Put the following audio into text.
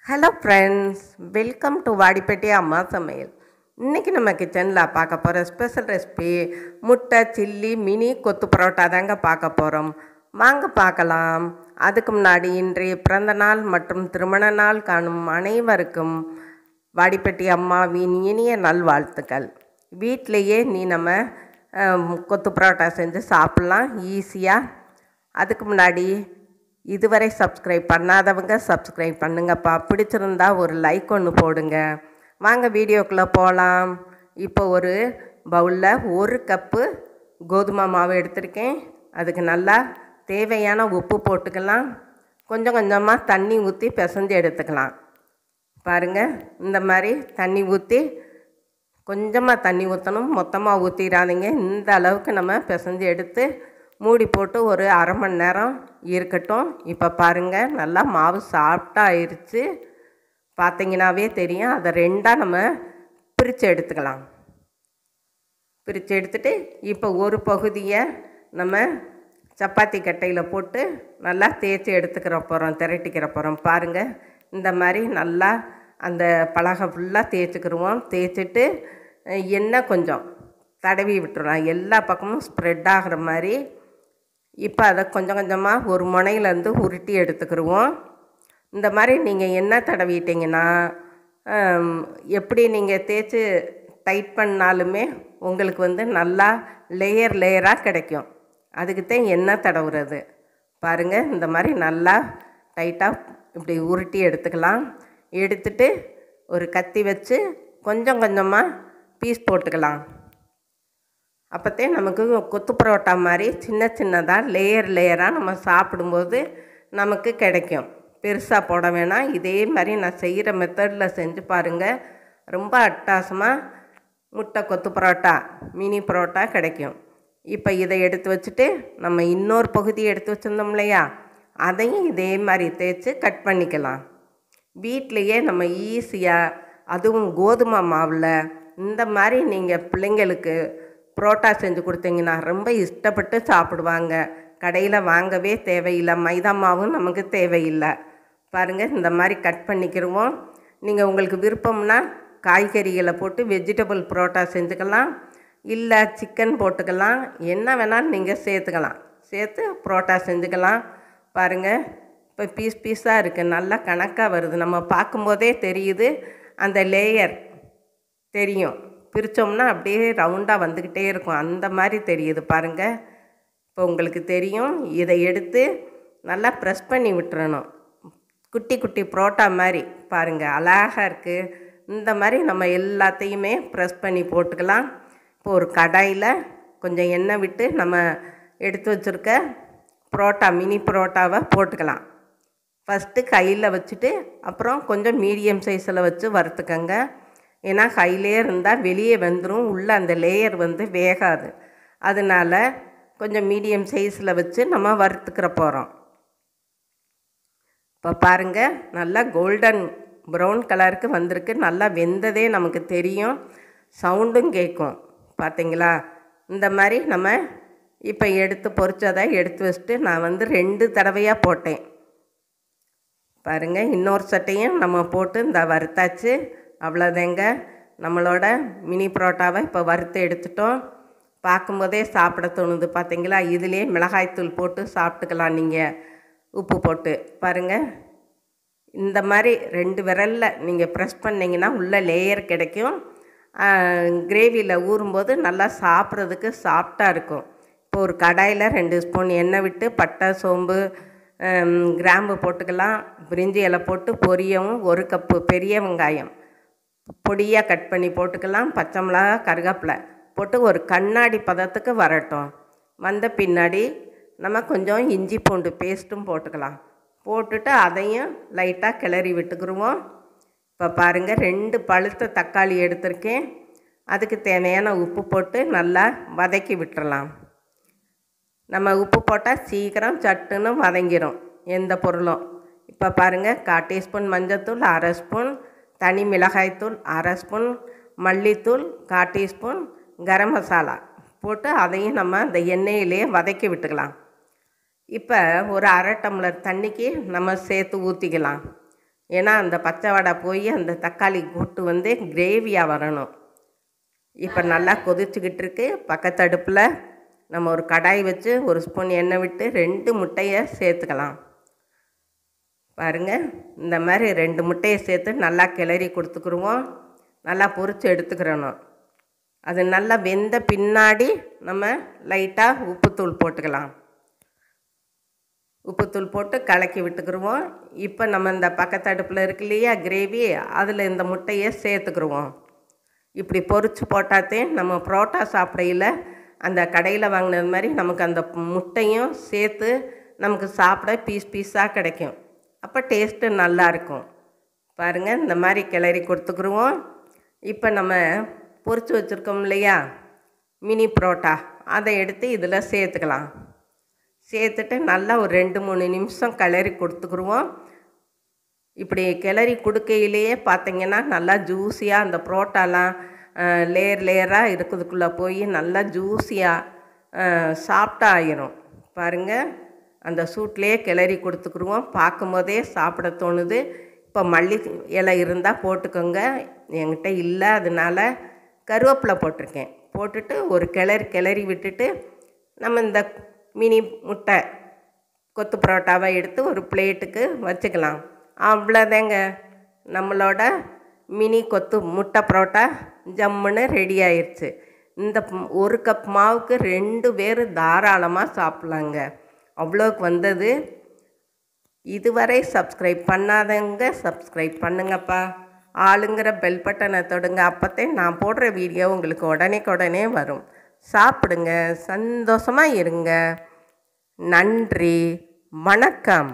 Hello friends, welcome to Vadipatti அம்மா சமையல். இன்றைக்கி நம்ம கிச்சனில் பார்க்க போகிற ஸ்பெஷல் ரெசிபி முட்டை சில்லி மினி கொத்து பரோட்டா தாங்க பார்க்க போகிறோம். வாங்க பார்க்கலாம். அதுக்கு முன்னாடி இன்றைய பிறந்த நாள் மற்றும் திருமண நாள் காணும் அனைவருக்கும் வாடிப்பட்டி அம்மாவின் இனிய நல்வாழ்த்துக்கள். வீட்டிலையே நம்ம கொத்து பரோட்டா செஞ்சு சாப்பிட்லாம் ஈஸியாக. அதுக்கு முன்னாடி இதுவரை சப்ஸ்கிரைப் பண்ணாதவங்க சப்ஸ்கிரைப் பண்ணுங்கப்பா. பிடிச்சிருந்தா ஒரு லைக் ஒன்று போடுங்க. வாங்க வீடியோக்குள்ளே போகலாம். இப்போ ஒரு பவுலில் 1 கப்பு கோதுமை மாவு எடுத்திருக்கேன். அதுக்கு நல்லா தேவையான உப்பு போட்டுக்கலாம். கொஞ்சம் கொஞ்சமாக தண்ணி ஊற்றி பிசைஞ்சு எடுத்துக்கலாம். பாருங்கள், இந்த மாதிரி தண்ணி ஊற்றி கொஞ்சமாக தண்ணி ஊற்றணும், மொத்தமாக ஊற்றிடாதீங்க. இந்த அளவுக்கு நம்ம பிசைஞ்சு எடுத்து மூடி போட்டு ஒரு அரை மணி நேரம் இருக்கட்டும். இப்போ பாருங்கள், நல்லா மாவு சாஃப்டாக ஆயிடுச்சு. பார்த்தீங்கன்னாவே தெரியும். அதை ரெண்டாக நம்ம பிரித்து எடுத்துக்கலாம். பிரித்து எடுத்துட்டு இப்போ ஒரு பகுதியை நம்ம சப்பாத்தி கட்டையில் போட்டு நல்லா தேய்ச்சி எடுத்துக்கிற போகிறோம், திரட்டிக்கிற போகிறோம். பாருங்கள், இந்த மாதிரி நல்லா அந்த பலகை ஃபுல்லாக தேய்ச்சிக்கிடுவோம். தேய்ச்சிட்டு எண்ணெய் கொஞ்சம் தடவி விட்டுறலாம், எல்லா பக்கமும் ஸ்ப்ரெட் ஆகிற மாதிரி. இப்போ அதை கொஞ்சம் கொஞ்சமாக ஒரு முனையிலேருந்து உருட்டி எடுத்துக்கிடுவோம். இந்த மாதிரி நீங்கள் எண்ணெய் தடவிட்டிங்கன்னா எப்படி நீங்கள் தேய்ச்சி டைட் பண்ணாலுமே உங்களுக்கு நல்லா லேயர் லேயராக கிடைக்கும். அதுக்கு தான் எண்ணெய் தடவுறது. பாருங்கள், இந்த மாதிரி நல்லா டைட்டாக இப்படி உருட்டி எடுத்துக்கலாம். எடுத்துட்டு ஒரு கத்தி வச்சு கொஞ்சம் கொஞ்சமாக பீஸ் போட்டுக்கலாம். அப்போத்தே நமக்கு கொத்து பரோட்டா மாதிரி சின்ன சின்னதாக லேயர் லேயராக நம்ம சாப்பிடும்போது நமக்கு கிடைக்கும். பெருசாக போட வேணாம். இதே மாதிரி நான் செய்கிற மெத்தடில் செஞ்சு பாருங்கள். ரொம்ப அட்டகாசமாக முட்டை கொத்து பரோட்டா மினி பரோட்டா கிடைக்கும். இப்போ இதை எடுத்து வச்சுட்டு நம்ம இன்னொரு பகுதியை எடுத்து வச்சுருந்தோம் இல்லையா, அதையும் இதே மாதிரி தேய்ச்சி கட் பண்ணிக்கலாம். வீட்டிலையே நம்ம ஈஸியாக, அதுவும் கோதுமை மாவில் இந்த மாதிரி நீங்கள் பிள்ளைங்களுக்கு புரோட்டா செஞ்சு கொடுத்தீங்கன்னா ரொம்ப இஷ்டப்பட்டு சாப்பிடுவாங்க. கடையில் வாங்கவே தேவையில்லை, மைதா மாவும் நமக்கு தேவையில்லை. பாருங்கள், இந்த மாதிரி கட் பண்ணிக்கிடுவோம். நீங்கள் உங்களுக்கு விருப்பம்னா காய்கறிகளை போட்டு வெஜிடபிள் புரோட்டா செஞ்சுக்கலாம், இல்லை சிக்கன் போட்டுக்கலாம், என்ன வேணாலும் நீங்கள் சேர்த்துக்கலாம். சேர்த்து புரோட்டா செஞ்சுக்கலாம். பாருங்கள், இப்போ பீஸ் பீஸாக இருக்குது, நல்லா கணக்காக வருது. நம்ம பார்க்கும்போதே தெரியுது, அந்த லேயர் தெரியும். பிரித்தோம்னா அப்படியே ரவுண்டாக வந்துக்கிட்டே இருக்கும், அந்த மாதிரி தெரியுது. பாருங்கள், இப்போ உங்களுக்கு தெரியும். இதை எடுத்து நல்லா ப்ரெஸ் பண்ணி விட்டுறணும், குட்டி குட்டி புரோட்டா மாதிரி. பாருங்கள், அழகாக இருக்குது. இந்த மாதிரி நம்ம எல்லாத்தையுமே ப்ரெஸ் பண்ணி போட்டுக்கலாம். இப்போ ஒரு கடாயில் கொஞ்சம் எண்ணெய் விட்டு நம்ம எடுத்து வச்சுருக்க புரோட்டா மினி புரோட்டாவை போட்டுக்கலாம். ஃபஸ்ட்டு கையில் வச்சுட்டு அப்புறம் கொஞ்சம் மீடியம் சைஸில் வச்சு வறுத்துக்கங்க. ஏன்னா கையிலே இருந்தால் வெளியே வந்துடும், உள்ளே அந்த லேயர் வேகாது. அதனால் கொஞ்சம் மீடியம் சைஸில் வச்சு நம்ம வறுத்துக்கிற போகிறோம். இப்போ பாருங்கள், நல்லா கோல்டன் ப்ரௌன் கலருக்கு வந்திருக்கு. நல்லா வெந்ததே நமக்கு தெரியும், சவுண்டும் கேட்கும். பார்த்தீங்களா? இந்த மாதிரி நம்ம இப்போ எடுத்து பொரிச்சதை எடுத்து வச்சுட்டு நான் 2 தடவையாக போட்டேன். பாருங்கள், இன்னொரு சட்டையும் நம்ம போட்டு இந்த வறுத்தாச்சு. அவ்வளோதாங்க, நம்மளோட மினி பரோட்டாவை இப்போ வறுத்து எடுத்துட்டோம். பார்க்கும்போதே சாப்பிட தோணுது. பார்த்தீங்களா? இதிலே மிளகாய்த்தூள் போட்டு சாப்பிட்டுக்கலாம் நீங்கள், உப்பு போட்டு. பாருங்கள், இந்த மாதிரி 2 விரலில் நீங்கள் ப்ரெஸ் பண்ணிங்கன்னா உள்ள லேயர் கிடைக்கும். கிரேவியில் ஊறும்போது நல்லா சாப்பிட்றதுக்கு சாஃப்டாக இருக்கும். இப்போ ஒரு கடாயில் 2 ஸ்பூன் எண்ணெய் விட்டு பட்டை சோம்பு கிராம்பு போட்டுக்கலாம். பிரிஞ்சி இலை போட்டு பொரியவும் 1 கப்பு பெரிய வெங்காயம் பொடியாக கட் பண்ணி போட்டுக்கலாம். பச்சை மிளகா கருவேப்பிலை போட்டு ஒரு கண்ணாடி பதத்துக்கு வரட்டும். வந்த பின்னாடி நம்ம கொஞ்சம் இஞ்சி பூண்டு பேஸ்ட்டும் போட்டுக்கலாம். போட்டுட்டு அதையும் லைட்டாக கிளறி விட்டுக்குருவோம். இப்போ பாருங்கள், 2 பழுத்த தக்காளி எடுத்திருக்கேன். அதுக்கு தேவையான உப்பு போட்டு நல்லா வதக்கி விட்டுறலாம். நம்ம உப்பு போட்டால் சீக்கிரம் சட்டுன்னு வதங்கிடும் எந்த பொருளும். இப்போ பாருங்கள், 1/4 டீஸ்பூன் மஞ்சள்தூள், 1/2 ஸ்பூன் தனி மிளகாய்த்தூள், 1/2 ஸ்பூன் மல்லித்தூள், 1/4 டீஸ்பூன் கரம் மசாலா போட்டு அதையும் நம்ம அந்த எண்ணெயிலே வதக்கி விட்டுக்கலாம். இப்போ ஒரு 1/2 டம்ளர் தண்ணிக்கு நம்ம சேர்த்து ஊற்றிக்கலாம். ஏன்னா அந்த பச்சை வடை போய் அந்த தக்காளி கூட்டு வந்து கிரேவியாக வரணும். இப்போ நல்லா கொதிச்சுக்கிட்டு இருக்கு. பக்கத்து அடுப்பில் நம்ம ஒரு கடாய் வச்சு ஒரு ஸ்பூன் எண்ணெய் விட்டு 2 முட்டையை சேர்த்துக்கலாம். பாருங்கள், இந்த மாதிரி 2 முட்டையை சேர்த்து நல்லா கிளறி கொடுத்துக்குருவோம். நல்லா பொரித்து எடுத்துக்கிறணும். அது நல்லா வெந்த பின்னாடி நம்ம லைட்டாக உப்புத்தூள் போட்டுக்கலாம். உப்புத்தூள் போட்டு கலக்கி விட்டுக்குருவோம். இப்போ நம்ம இந்த பக்கத்து அடுப்பில் இருக்கு இல்லையா கிரேவி, அதில் இந்த முட்டையை சேர்த்துக்குருவோம். இப்படி பொரித்து போட்டாத்தே நம்ம புரோட்டா சாப்பிடையில் அந்த கடையில் வாங்கினது மாதிரி நமக்கு அந்த முட்டையும் சேர்த்து நமக்கு சாப்பிட பீஸாக கிடைக்கும். அப்போ டேஸ்ட்டு நல்லாயிருக்கும். பாருங்கள், இந்த மாதிரி கிளறி கொடுத்துக்குருவோம். இப்போ நம்ம பொரித்து வச்சுருக்கோம் இல்லையா மினி புரோட்டா, அதை எடுத்து இதில் சேர்த்துக்கலாம். சேர்த்துட்டு நல்லா ஒரு 2-3 நிமிஷம் கிளறி கொடுத்துக்குருவோம். இப்படி கிளறி கொடுக்கையிலேயே பார்த்திங்கன்னா நல்லா ஜூஸியாக அந்த புரோட்டாலாம் லேயராக இருக்கிறதுக்குள்ளே போய் நல்லா ஜூஸியாக சாஃப்டாக ஆயிரும். பாருங்கள், அந்த சூட்லேயே கிளறி கொடுத்துக்குருவோம். பார்க்கும்போதே சாப்பிட தோணுது. இப்போ மல்லி இலை இருந்தால் போட்டுக்கோங்க. என்கிட்ட இல்லை, அதனால் கருவேப்பிலை போட்டிருக்கேன். போட்டுட்டு ஒரு கிளறி விட்டுட்டு நம்ம இந்த மினி முட்டை கொத்து பரோட்டாவை எடுத்து ஒரு பிளேட்டுக்கு வச்சுக்கலாம். அவ்வளோதாங்க, நம்மளோட மினி கொத்து முட்டை பரோட்டா ஜம்முன்னு ரெடி ஆயிடுச்சு. இந்த 1 கப் மாவுக்கு 2 பேர் தாராளமாக சாப்பிட்லாங்க. அவ்வளோக்கு வந்தது. இதுவரை சப்ஸ்கிரைப் பண்ணாதவங்க சப்ஸ்கிரைப் பண்ணுங்கப்பா. ஆளுங்கிற பெல் பட்டனை தொடுங்க. அப்போத்தே நான் போடுற வீடியோ உங்களுக்கு உடனே வரும். சாப்பிடுங்க, சந்தோஷமாக இருங்க. நன்றி, வணக்கம்.